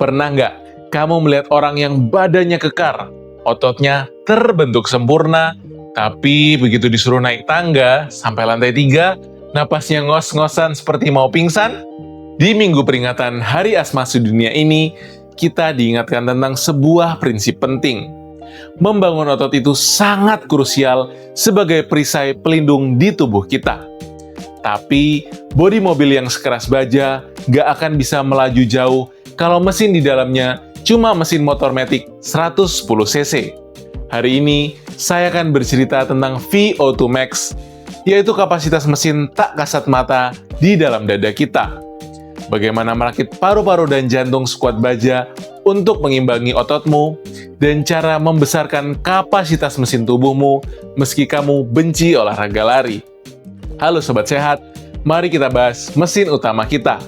Pernah nggak kamu melihat orang yang badannya kekar, ototnya terbentuk sempurna, tapi begitu disuruh naik tangga sampai lantai 3, napasnya ngos-ngosan seperti mau pingsan? Di minggu peringatan Hari Asma Sedunia ini, kita diingatkan tentang sebuah prinsip penting. Membangun otot itu sangat krusial sebagai perisai pelindung di tubuh kita. Tapi, bodi mobil yang sekeras baja nggak akan bisa melaju jauh kalau mesin di dalamnya cuma mesin motor matic 110 cc. Hari ini, saya akan bercerita tentang VO2 Max, yaitu kapasitas mesin tak kasat mata di dalam dada kita. Bagaimana merakit paru-paru dan jantung sekuat baja untuk mengimbangi ototmu, dan cara membesarkan kapasitas mesin tubuhmu meski kamu benci olahraga lari. Halo Sobat Sehat, mari kita bahas mesin utama kita.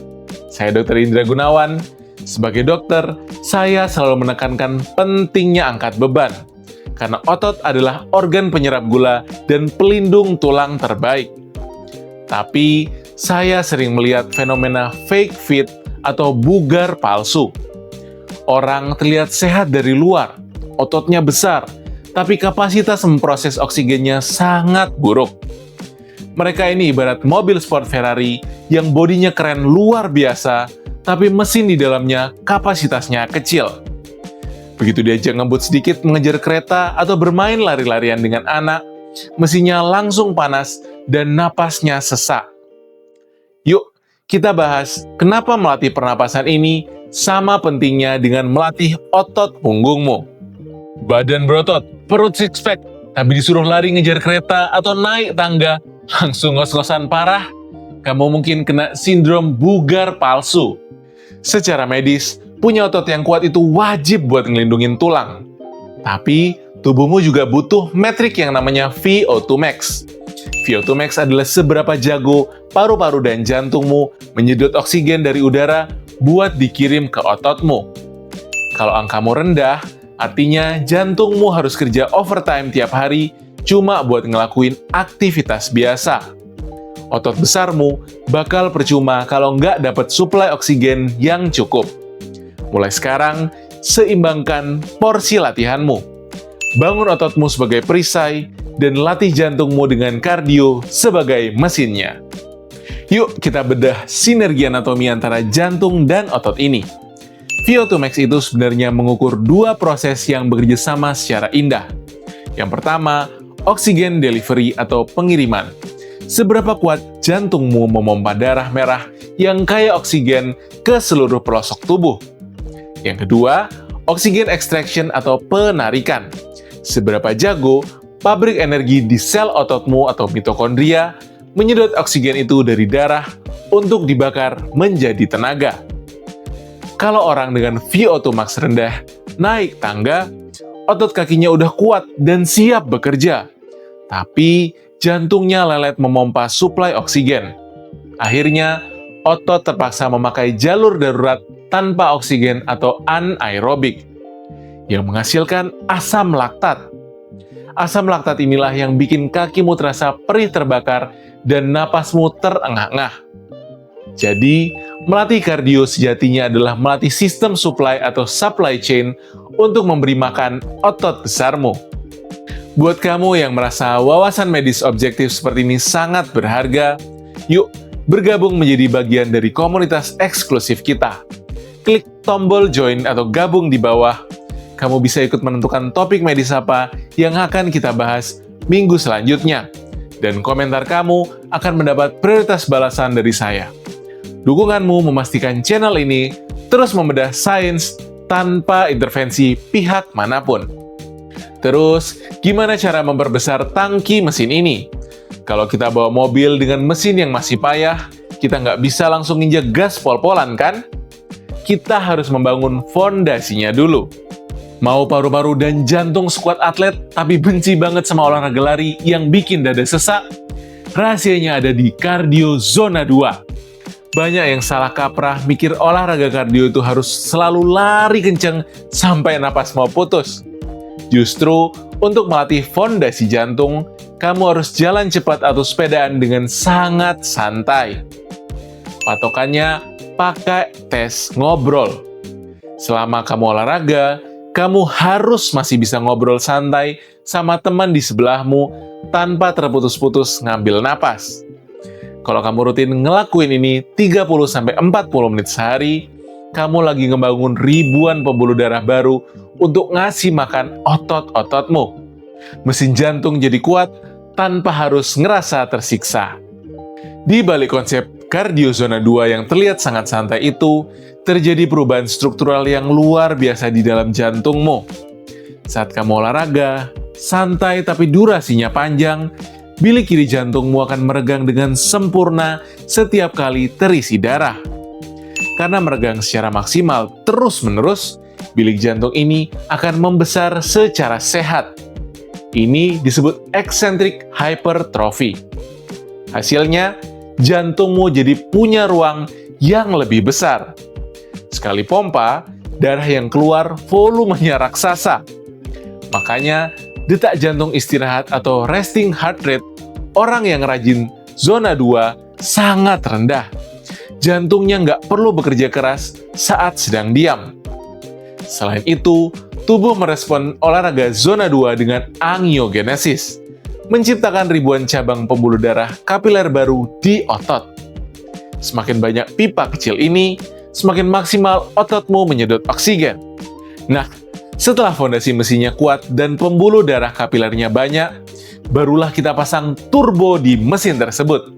Saya Dr. Indra Gunawan. Sebagai dokter, saya selalu menekankan pentingnya angkat beban, karena otot adalah organ penyerap gula dan pelindung tulang terbaik. Tapi, saya sering melihat fenomena fake fit atau bugar palsu. Orang terlihat sehat dari luar, ototnya besar, tapi kapasitas memproses oksigennya sangat buruk. Mereka ini ibarat mobil sport Ferrari yang bodinya keren luar biasa, tapi mesin di dalamnya kapasitasnya kecil. Begitu diajak ngebut sedikit mengejar kereta atau bermain lari-larian dengan anak, mesinnya langsung panas dan napasnya sesak. Yuk, kita bahas kenapa melatih pernapasan ini sama pentingnya dengan melatih otot punggungmu. Badan berotot, perut six-pack, tapi disuruh lari ngejar kereta atau naik tangga, langsung ngos-ngosan parah. Kamu mungkin kena sindrom bugar palsu. Secara medis, punya otot yang kuat itu wajib buat ngelindungin tulang. Tapi, tubuhmu juga butuh metrik yang namanya VO2 Max. VO2 Max adalah seberapa jago paru-paru dan jantungmu menyedot oksigen dari udara buat dikirim ke ototmu. Kalau angkamu rendah, artinya jantungmu harus kerja overtime tiap hari cuma buat ngelakuin aktivitas biasa. Otot besarmu bakal percuma kalau nggak dapat suplai oksigen yang cukup. Mulai sekarang, seimbangkan porsi latihanmu. Bangun ototmu sebagai perisai, dan latih jantungmu dengan kardio sebagai mesinnya. Yuk kita bedah sinergi anatomi antara jantung dan otot ini. VO2 Max itu sebenarnya mengukur dua proses yang bekerja sama secara indah. Yang pertama, oksigen delivery atau pengiriman. Seberapa kuat jantungmu memompa darah merah yang kaya oksigen ke seluruh pelosok tubuh. Yang kedua, oksigen extraction atau penarikan. Seberapa jago pabrik energi di sel ototmu atau mitokondria menyedot oksigen itu dari darah untuk dibakar menjadi tenaga. Kalau orang dengan VO2 Max rendah naik tangga, otot kakinya udah kuat dan siap bekerja. Tapi jantungnya lelet memompa suplai oksigen. Akhirnya, otot terpaksa memakai jalur darurat tanpa oksigen atau anaerobik, yang menghasilkan asam laktat. Asam laktat inilah yang bikin kakimu terasa perih terbakar dan napasmu terengah-engah. Jadi, melatih kardio sejatinya adalah melatih sistem supply atau supply chain untuk memberi makan otot besarmu. Buat kamu yang merasa wawasan medis objektif seperti ini sangat berharga, yuk bergabung menjadi bagian dari komunitas eksklusif kita. Klik tombol join atau gabung di bawah. Kamu bisa ikut menentukan topik medis apa yang akan kita bahas minggu selanjutnya. Dan komentar kamu akan mendapat prioritas balasan dari saya. Dukunganmu memastikan channel ini terus membedah sains tanpa intervensi pihak manapun. Terus, gimana cara memperbesar tangki mesin ini? Kalau kita bawa mobil dengan mesin yang masih payah, kita nggak bisa langsung injak gas pol-polan, kan? Kita harus membangun fondasinya dulu. Mau paru-paru dan jantung sekuat atlet, tapi benci banget sama olahraga lari yang bikin dada sesak? Rahasianya ada di kardio zona 2. Banyak yang salah kaprah mikir olahraga kardio itu harus selalu lari kenceng sampai napas mau putus. Justru, untuk melatih fondasi jantung, kamu harus jalan cepat atau sepedaan dengan sangat santai. Patokannya, pakai tes ngobrol. Selama kamu olahraga, kamu harus masih bisa ngobrol santai sama teman di sebelahmu tanpa terputus-putus ngambil napas. Kalau kamu rutin ngelakuin ini 30-40 menit sehari, kamu lagi ngebangun ribuan pembuluh darah baru untuk ngasih makan otot-ototmu. Mesin jantung jadi kuat tanpa harus ngerasa tersiksa. Di balik konsep kardio zona 2 yang terlihat sangat santai itu, terjadi perubahan struktural yang luar biasa di dalam jantungmu. Saat kamu olahraga, santai tapi durasinya panjang, bilik kiri jantungmu akan meregang dengan sempurna setiap kali terisi darah. Karena meregang secara maksimal terus-menerus, bilik jantung ini akan membesar secara sehat. Ini disebut eccentric hypertrophy. Hasilnya, jantungmu jadi punya ruang yang lebih besar. Sekali pompa, darah yang keluar volumenya raksasa. Makanya, detak jantung istirahat atau resting heart rate orang yang rajin zona 2 sangat rendah. Jantungnya nggak perlu bekerja keras saat sedang diam. Selain itu, tubuh merespon olahraga zona 2 dengan angiogenesis, menciptakan ribuan cabang pembuluh darah kapiler baru di otot. Semakin banyak pipa kecil ini, semakin maksimal ototmu menyedot oksigen. Nah, setelah fondasi mesinnya kuat dan pembuluh darah kapilernya banyak, barulah kita pasang turbo di mesin tersebut.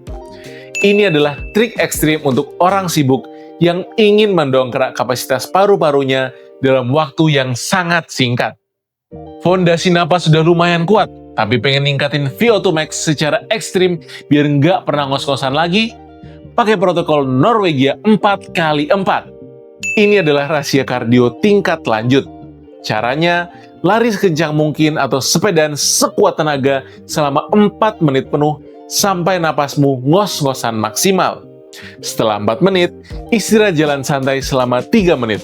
Ini adalah trik ekstrim untuk orang sibuk yang ingin mendongkrak kapasitas paru-parunya dalam waktu yang sangat singkat. Fondasi napas sudah lumayan kuat, tapi pengen ningkatin VO2 max secara ekstrim biar nggak pernah ngos-ngosan lagi? Pakai protokol Norwegia 4x4. Ini adalah rahasia kardio tingkat lanjut. Caranya, lari sekencang mungkin atau sepedaan sekuat tenaga selama 4 menit penuh sampai napasmu ngos-ngosan maksimal. Setelah 4 menit, istirahat jalan santai selama 3 menit.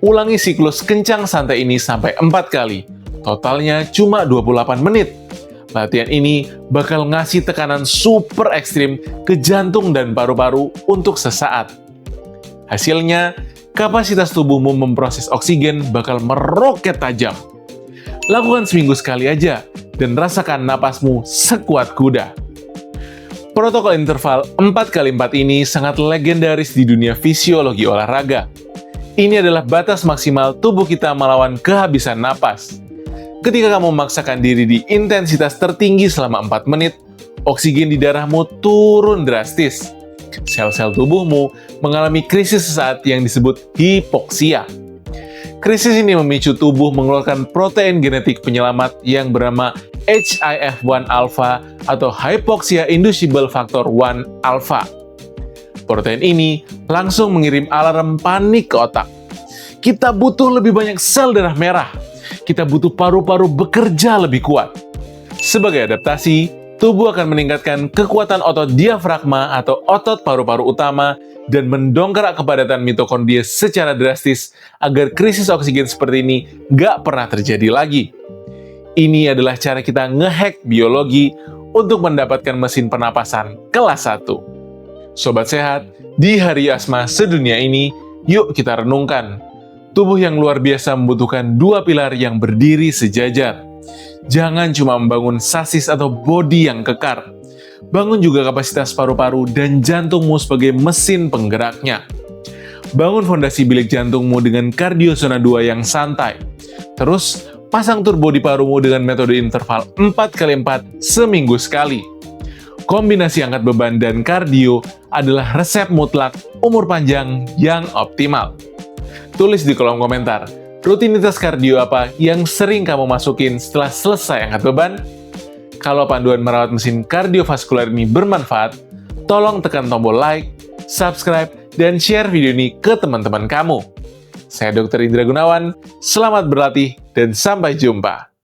Ulangi siklus kencang santai ini sampai 4 kali. Totalnya cuma 28 menit. Latihan ini bakal ngasih tekanan super ekstrim ke jantung dan paru-paru untuk sesaat. Hasilnya, kapasitas tubuhmu memproses oksigen bakal meroket tajam. Lakukan seminggu sekali aja, dan rasakan napasmu sekuat kuda. Protokol interval 4x4 ini sangat legendaris di dunia fisiologi olahraga. Ini adalah batas maksimal tubuh kita melawan kehabisan napas. Ketika kamu memaksakan diri di intensitas tertinggi selama 4 menit, oksigen di darahmu turun drastis. Sel-sel tubuhmu mengalami krisis sesaat yang disebut hipoksia. Krisis ini memicu tubuh mengeluarkan protein genetik penyelamat yang bernama HIF-1 alpha atau Hypoxia Inducible Factor 1 alpha. Protein ini langsung mengirim alarm panik ke otak. Kita butuh lebih banyak sel darah merah. Kita butuh paru-paru bekerja lebih kuat. Sebagai adaptasi, tubuh akan meningkatkan kekuatan otot diafragma atau otot paru-paru utama dan mendongkrak kepadatan mitokondria secara drastis agar krisis oksigen seperti ini nggak pernah terjadi lagi. Ini adalah cara kita ngehack biologi untuk mendapatkan mesin pernapasan kelas 1. Sobat sehat, di Hari Asma Sedunia ini, yuk kita renungkan. Tubuh yang luar biasa membutuhkan 2 pilar yang berdiri sejajar. Jangan cuma membangun sasis atau bodi yang kekar. Bangun juga kapasitas paru-paru dan jantungmu sebagai mesin penggeraknya. Bangun fondasi bilik jantungmu dengan kardio zona 2 yang santai. Terus, pasang turbo di parumu dengan metode interval 4x4 seminggu sekali. Kombinasi angkat beban dan kardio adalah resep mutlak umur panjang yang optimal. Tulis di kolom komentar, rutinitas kardio apa yang sering kamu masukin setelah selesai angkat beban? Kalau panduan merawat mesin kardiovaskular ini bermanfaat, tolong tekan tombol like, subscribe, dan share video ini ke teman-teman kamu. Saya Dr. Indra Gunawan, selamat berlatih dan sampai jumpa.